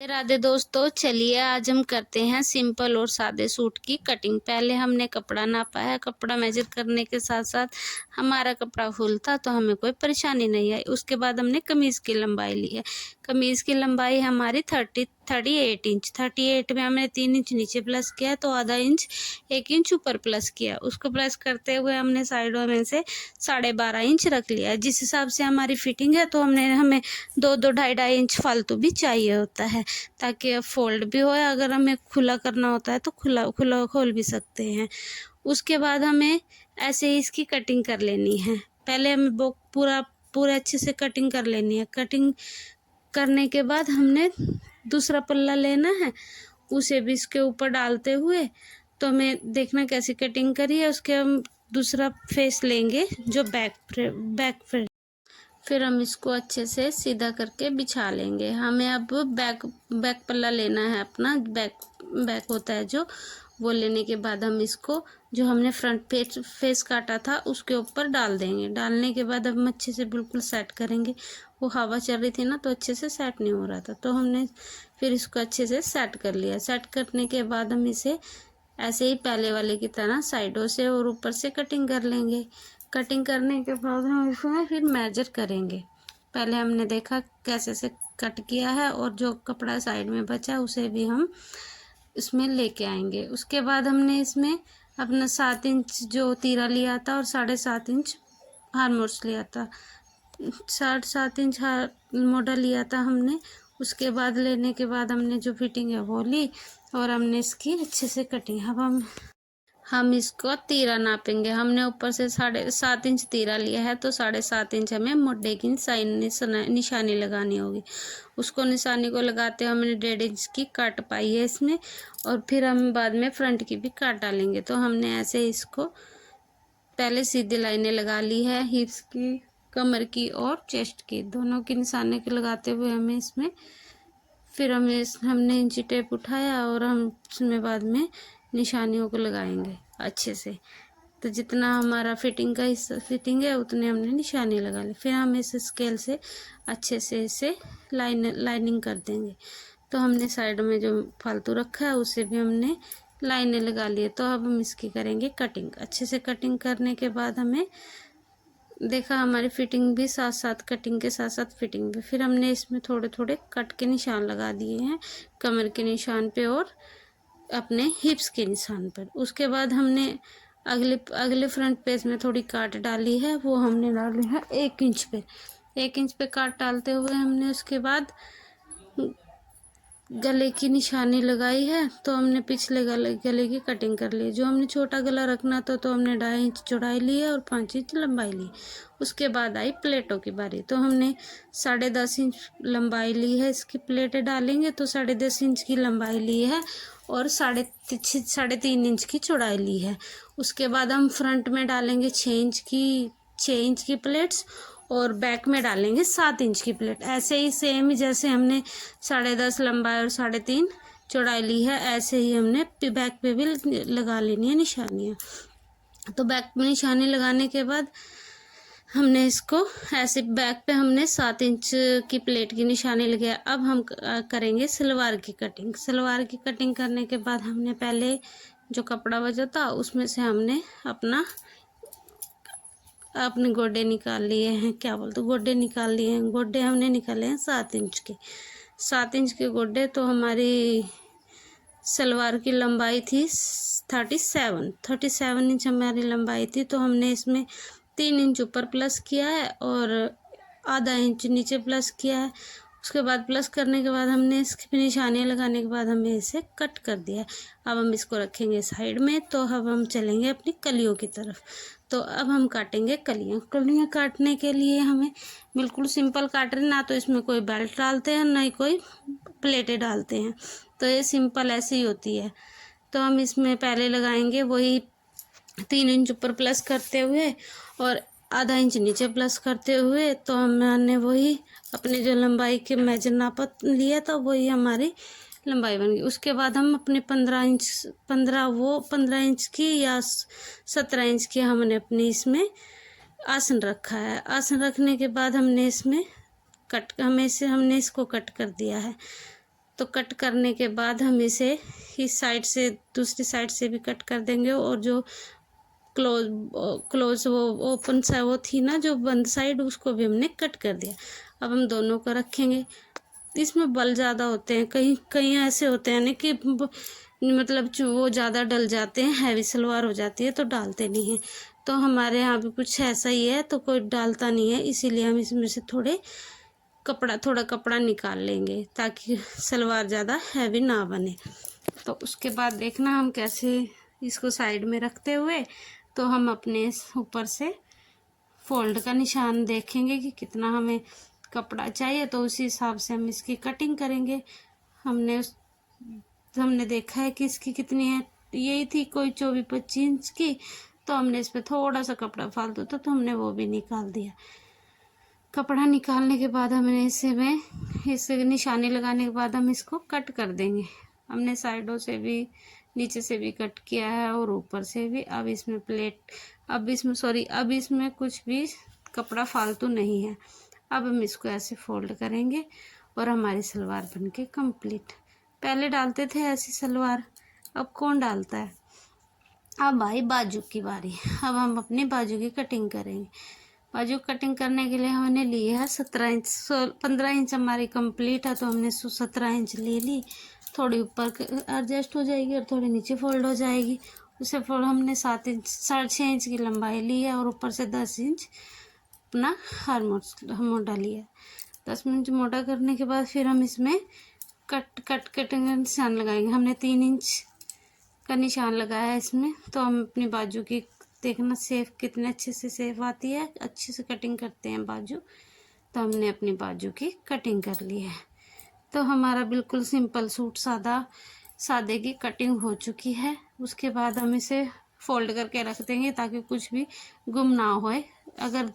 राधे दोस्तों, चलिए आज हम करते हैं सिंपल और सादे सूट की कटिंग। पहले हमने कपड़ा नापा है। कपड़ा मेजर करने के साथ साथ हमारा कपड़ा फुल था तो हमें कोई परेशानी नहीं आई। उसके बाद हमने कमीज़ की लंबाई ली है। कमीज़ की लंबाई हमारी 38 इंच। 38 में हमने 3 इंच नीचे प्लस किया तो आधा इंच 1 इंच ऊपर प्लस किया। उसको प्लस करते हुए हमने साइडों में से 12.5 इंच रख लिया। जिस हिसाब से हमारी फिटिंग है तो हमें 2 2.5 इंच फालतू भी चाहिए होता है ताकि फोल्ड भी हो। अगर हमें खुला करना होता है तो खुला खुला खोल भी सकते हैं। उसके बाद हमें ऐसे ही इसकी कटिंग कर लेनी है। पहले हमें वो पूरा अच्छे से कटिंग कर लेनी है। कटिंग करने के बाद हमने दूसरा पल्ला लेना है, उसे भी इसके ऊपर डालते हुए तो हमें देखना कैसी कटिंग करी है। उसके हम दूसरा फेस लेंगे जो बैक फिर हम इसको अच्छे से सीधा करके बिछा लेंगे। हमें अब बैक पल्ला लेना है अपना। बैक होता है जो, वो लेने के बाद हम इसको जो हमने फ्रंट फेस काटा था उसके ऊपर डाल देंगे। डालने के बाद हम अच्छे से बिल्कुल सेट करेंगे। वो हवा चल रही थी ना तो अच्छे से सेट नहीं हो रहा था, तो हमने फिर इसको अच्छे से सेट कर लिया। सेट करने के बाद हम इसे ऐसे ही पहले वाले की तरह साइडों से और ऊपर से कटिंग कर लेंगे। कटिंग करने के बाद हम इसमें फिर मेजर करेंगे। पहले हमने देखा कैसे से कट किया है और जो कपड़ा साइड में बचा उसे भी हम इसमें लेके आएंगे। उसके बाद हमने इसमें अपना 7 इंच जो तीरा लिया था और 7.5 इंच हारमोर्स लिया था। 7.5 इंच मोटा लिया था हमने। उसके बाद लेने के बाद हमने जो फिटिंग है वो ली और हमने इसकी अच्छे से कटिंग। अब हम इसको तीरा नापेंगे। हमने ऊपर से 7.5 इंच तीरा लिया है तो 7.5 इंच हमें मोटे की निशानी लगानी होगी। उसको निशानी को लगाते हमने 1.5 इंच की काट पाई है इसमें, और फिर हम बाद में फ्रंट की भी काट डालेंगे। तो हमने ऐसे इसको पहले सीधी लाइनें लगा ली है, हिप्स की, कमर की और चेस्ट की, दोनों की निशानी को लगाते हुए हमें इसमें फिर हमने इंची टेप उठाया और हम उसमें बाद में निशानियों को लगाएंगे अच्छे से। तो जितना हमारा फिटिंग है उतने हमने निशानी लगा ली। फिर हम इस स्केल से अच्छे से इसे लाइनिंग कर देंगे। तो हमने साइड में जो फालतू रखा है उसे भी हमने लाइनें लगा लिए। तो अब हम इसकी करेंगे कटिंग। अच्छे से कटिंग करने के बाद हमें देखा हमारी फिटिंग भी साथ साथ, कटिंग के साथ साथ फिटिंग भी। फिर हमने इसमें थोड़े थोड़े कट के निशान लगा दिए हैं, कमर के निशान पे और अपने हिप्स के निशान पर। उसके बाद हमने अगले फ्रंट पेज में थोड़ी काट डाली है, वो हमने डाली है 1 इंच पे। 1 इंच पे काट डालते हुए हमने उसके बाद गले की निशानी लगाई है। तो हमने पिछले गले की कटिंग कर ली। जो हमने छोटा गला रखना था तो हमने 2.5 इंच चौड़ाई ली है और 5 इंच लंबाई ली। उसके बाद आई प्लेटों की बारी। तो हमने 10.5 इंच लंबाई ली है। इसकी प्लेटें डालेंगे तो 10.5 इंच की लंबाई ली है और 3.5 इंच की चौड़ाई ली है। उसके बाद हम फ्रंट में डालेंगे 6 इंच की प्लेट्स और बैक में डालेंगे 7 इंच की प्लेट। ऐसे ही सेम ही जैसे हमने 10.5 लंबाई और 3.5 चौड़ाई ली है, ऐसे ही हमने बैक पे भी लगा लेनी है निशानियाँ। तो बैक में निशानी लगाने के बाद हमने इसको ऐसे बैक पे हमने 7 इंच की प्लेट की निशानी लगाया। अब हम करेंगे सलवार की कटिंग। सलवार की कटिंग करने के बाद हमने पहले जो कपड़ा बचा था उसमें से हमने अपने गोड्डे निकाल लिए हैं, गोड्डे निकाल लिए हैं। गोड्डे हमने निकाले हैं 7 इंच के। 7 इंच के गोड्डे। तो हमारी सलवार की लंबाई थी 37 इंच हमारी लंबाई थी। तो हमने इसमें 3 इंच ऊपर प्लस किया है और आधा इंच नीचे प्लस किया है। उसके बाद प्लस करने के बाद हमने इसकी निशानियाँ लगाने के बाद हमें इसे कट कर दिया। अब हम इसको रखेंगे साइड में। तो अब हम चलेंगे अपनी कलियों की तरफ। तो अब हम काटेंगे कलियाँ काटने के लिए हमें बिल्कुल सिंपल काट रहे, ना तो इसमें कोई बेल्ट डालते हैं ना ही कोई प्लेटें डालते हैं। तो ये सिंपल ऐसी ही होती है। तो हम इसमें पहले लगाएंगे वही 3 इंच ऊपर प्लस करते हुए और आधा इंच नीचे प्लस करते हुए। तो हमने वही अपने जो लंबाई के मेजर नापा लिया था वही हमारी लंबाई बन गई। उसके बाद हम अपने 15 इंच की या 17 इंच की हमने अपनी इसमें आसन रखा है। आसन रखने के बाद हमने इसको कट कर दिया है। तो कट करने के बाद हम इसे इस साइड से दूसरी साइड से भी कट कर देंगे, और जो क्लोज वो ओपन सा वो थी ना जो बंद साइड, उसको भी हमने कट कर दिया। अब हम दोनों को रखेंगे। इसमें बल ज़्यादा होते हैं, कहीं कहीं ऐसे होते हैं ना कि मतलब वो ज़्यादा डल जाते हैं, हैवी सलवार हो जाती है तो डालते नहीं हैं। तो हमारे यहाँ भी कुछ ऐसा ही है, तो कोई डालता नहीं है, इसीलिए हम इसमें से थोड़ा कपड़ा निकाल लेंगे ताकि सलवार ज़्यादा हैवी ना बने। तो उसके बाद देखना हम कैसे इसको साइड में रखते हुए, तो हम अपने ऊपर से फोल्ड का निशान देखेंगे कि कितना हमें कपड़ा चाहिए, तो उसी हिसाब से हम इसकी कटिंग करेंगे। हमने देखा है कि इसकी कितनी है, यही थी कोई 24-25 इंच की, तो हमने इस पर थोड़ा सा कपड़ा फालतू था तो हमने वो भी निकाल दिया। कपड़ा निकालने के बाद हमने इसे निशानी लगाने के बाद हम इसको कट कर देंगे। हमने साइडों से भी नीचे से भी कट किया है और ऊपर से भी। अब इसमें कुछ भी कपड़ा फालतू नहीं है। अब हम इसको ऐसे फोल्ड करेंगे और हमारी सलवार बनके कंप्लीट। पहले डालते थे ऐसी सलवार, अब कौन डालता है। अब आई बाजू की बारी। अब हम अपनी बाजू की कटिंग करेंगे। बाजू कटिंग करने के लिए हमने लिए है 17 इंच। 15 इंच हमारी कंप्लीट है, तो हमने 17 इंच ले ली। थोड़ी ऊपर एडजस्ट हो जाएगी और थोड़ी नीचे फोल्ड हो जाएगी। उसे फोल्ड हमने 7 इंच 6.5 इंच की लंबाई ली है और ऊपर से 10 इंच अपना मोटा लिया। 10 इंच मोटा करने के बाद फिर हम इसमें कटिंग का निशान लगाएंगे। हमने 3 इंच का निशान लगाया है इसमें। तो हम अपनी बाजू की देखना सेफ कितने अच्छे से सेफ आती है, अच्छे से कटिंग करते हैं बाजू। तो हमने अपनी बाजू की कटिंग कर ली है। तो हमारा बिल्कुल सिंपल सूट सादे की कटिंग हो चुकी है। उसके बाद हम इसे फोल्ड करके रख देंगे ताकि कुछ भी गुम ना होए। अगर